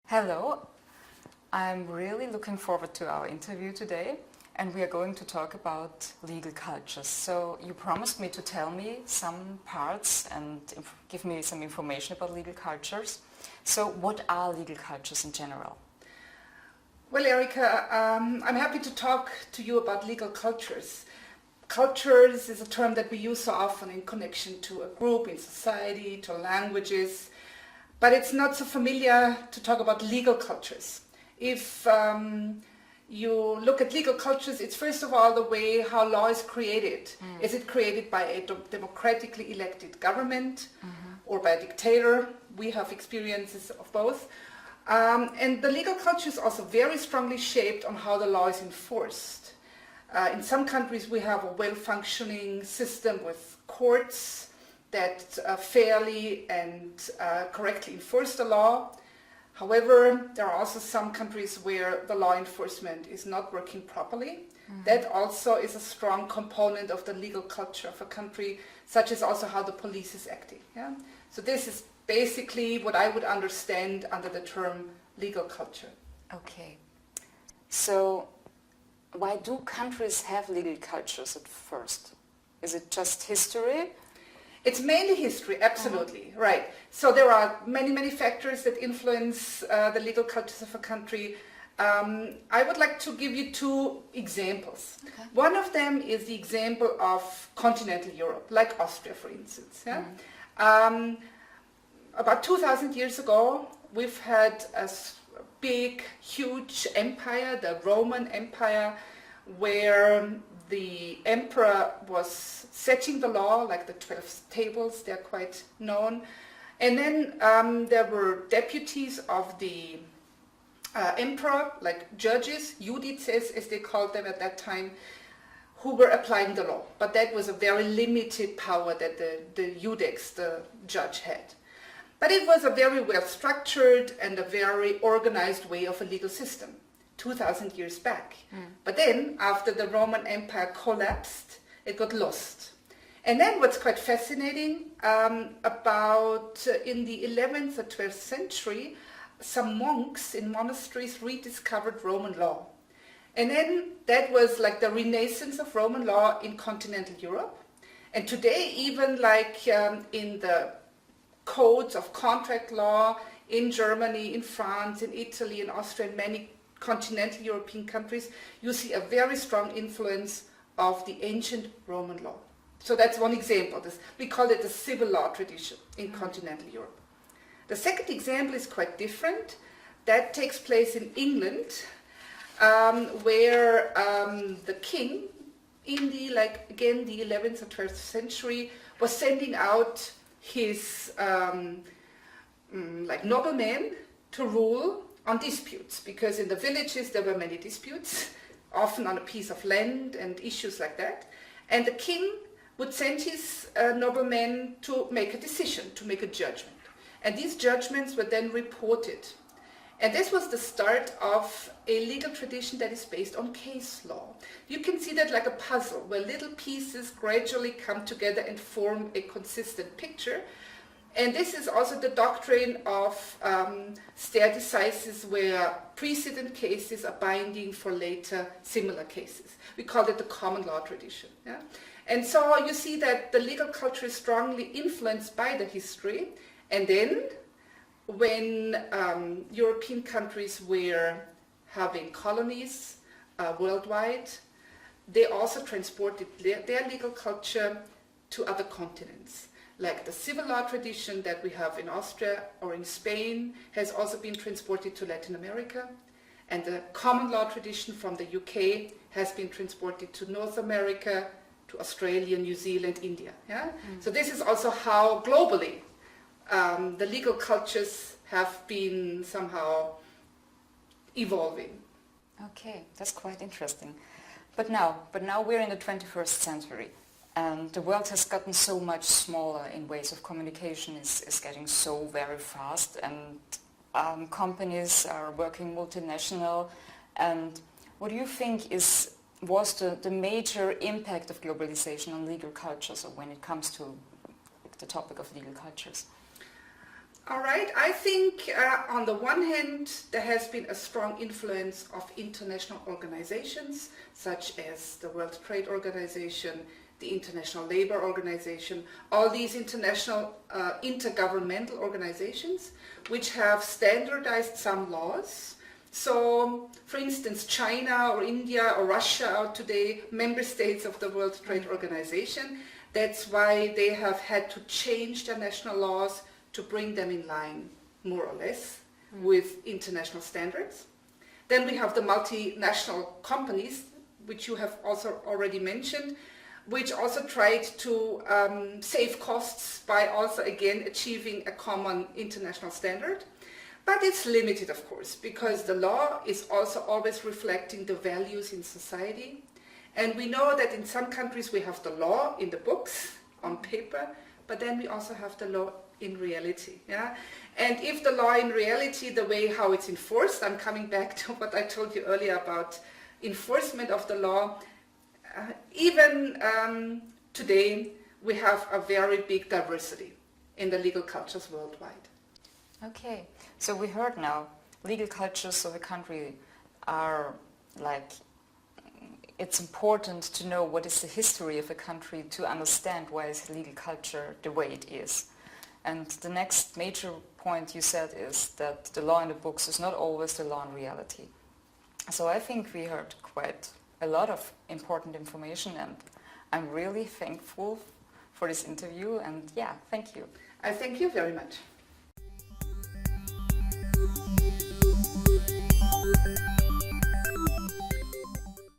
Hello, I'm really looking forward to our interview today, and we are going to talk about legal cultures. So you promised me to tell me some parts and give me some information about legal cultures. So what are legal cultures in general? Well, Erika, I'm happy to talk to you about legal cultures. Cultures is a term that we use so often in connection to a group in society, to languages, but it's not so familiar to talk about legal cultures. If you look at legal cultures, it's first of all the way how law is created. Is it created by a democratically elected government or by a dictator? We have experiences of both. And the legal culture is also very strongly shaped on how the law is enforced. In some countries we have a well-functioning system with courts that fairly and correctly enforce the law. However, there are also some countries where the law enforcement is not working properly. That also is a strong component of the legal culture of a country, such as also how the police is acting. Yeah? So this is basically what I would understand under the term legal culture. Okay. So why do countries have legal cultures at first? Is it just history? It's mainly history, absolutely, right. So there are many factors that influence the legal cultures of a country. I would like to give you two examples. Okay. One of them is the example of continental Europe, like Austria, for instance. Yeah? About 2,000 years ago, we've had a big, huge empire, the Roman Empire, where the emperor was setting the law, like the 12 tables, they're quite known. And then there were deputies of the emperor, like judges, judices as they called them at that time, who were applying the law. But that was a very limited power that the judex, the judge, had. But it was a very well structured and a very organized way of a legal system. 2,000 years back. But then, after the Roman Empire collapsed, it got lost. And then what's quite fascinating, about in the 11th or 12th century, some monks in monasteries rediscovered Roman law. And then that was like the renaissance of Roman law in continental Europe. And today, even like in the codes of contract law in Germany, in France, in Italy, in Austria, and many continental European countries, you see a very strong influence of the ancient Roman law. So that's one example. We call it the civil law tradition in continental Europe. The second example is quite different. That takes place in England, where the king, in the the 11th or 12th century, was sending out his noblemen to rule on disputes, because in the villages there were many disputes, often on a piece of land and issues like that. And the king would send his noblemen to make a decision, to make a judgment. And these judgments were then reported. And this was the start of a legal tradition that is based on case law. You can see that like a puzzle, where little pieces gradually come together and form a consistent picture. And this is also the doctrine of stare decisis, where precedent cases are binding for later similar cases. We call it the common law tradition. Yeah? And so you see that the legal culture is strongly influenced by the history. And then when European countries were having colonies worldwide, they also transported their legal culture to other continents. Like the civil law tradition that we have in Austria or in Spain has also been transported to Latin America, and the common law tradition from the UK has been transported to North America, to Australia, New Zealand, India. Yeah? So this is also how globally the legal cultures have been somehow evolving. Okay, that's quite interesting. But now we're in the 21st century. And the world has gotten so much smaller in ways of communication, is getting so very fast, and companies are working multinational. And what do you think was the major impact of globalization on legal cultures, or when it comes to the topic of legal cultures? All right, I think on the one hand there has been a strong influence of international organizations such as the World Trade Organization, the International Labour Organization, all these international intergovernmental organizations which have standardized some laws. So, for instance, China or India or Russia are today member states of the World Trade Organization. That's why they have had to change their national laws to bring them in line, more or less, with international standards. Then we have the multinational companies, which you have also already mentioned, which also tried to save costs by also again achieving a common international standard. But it's limited, of course, because the law is also always reflecting the values in society. And we know that in some countries we have the law in the books, on paper, but then we also have the law in reality. Yeah? And if the law in reality, the way how it's enforced, I'm coming back to what I told you earlier about enforcement of the law, even today we have a very big diversity in the legal cultures worldwide. Okay, so we heard now legal cultures of a country are like, it's important to know what is the history of a country to understand why is legal culture the way it is. And the next major point you said is that the law in the books is not always the law in reality. So I think we heard quite a lot of important information, and I'm really thankful for this interview, and yeah, thank you. I thank you very much.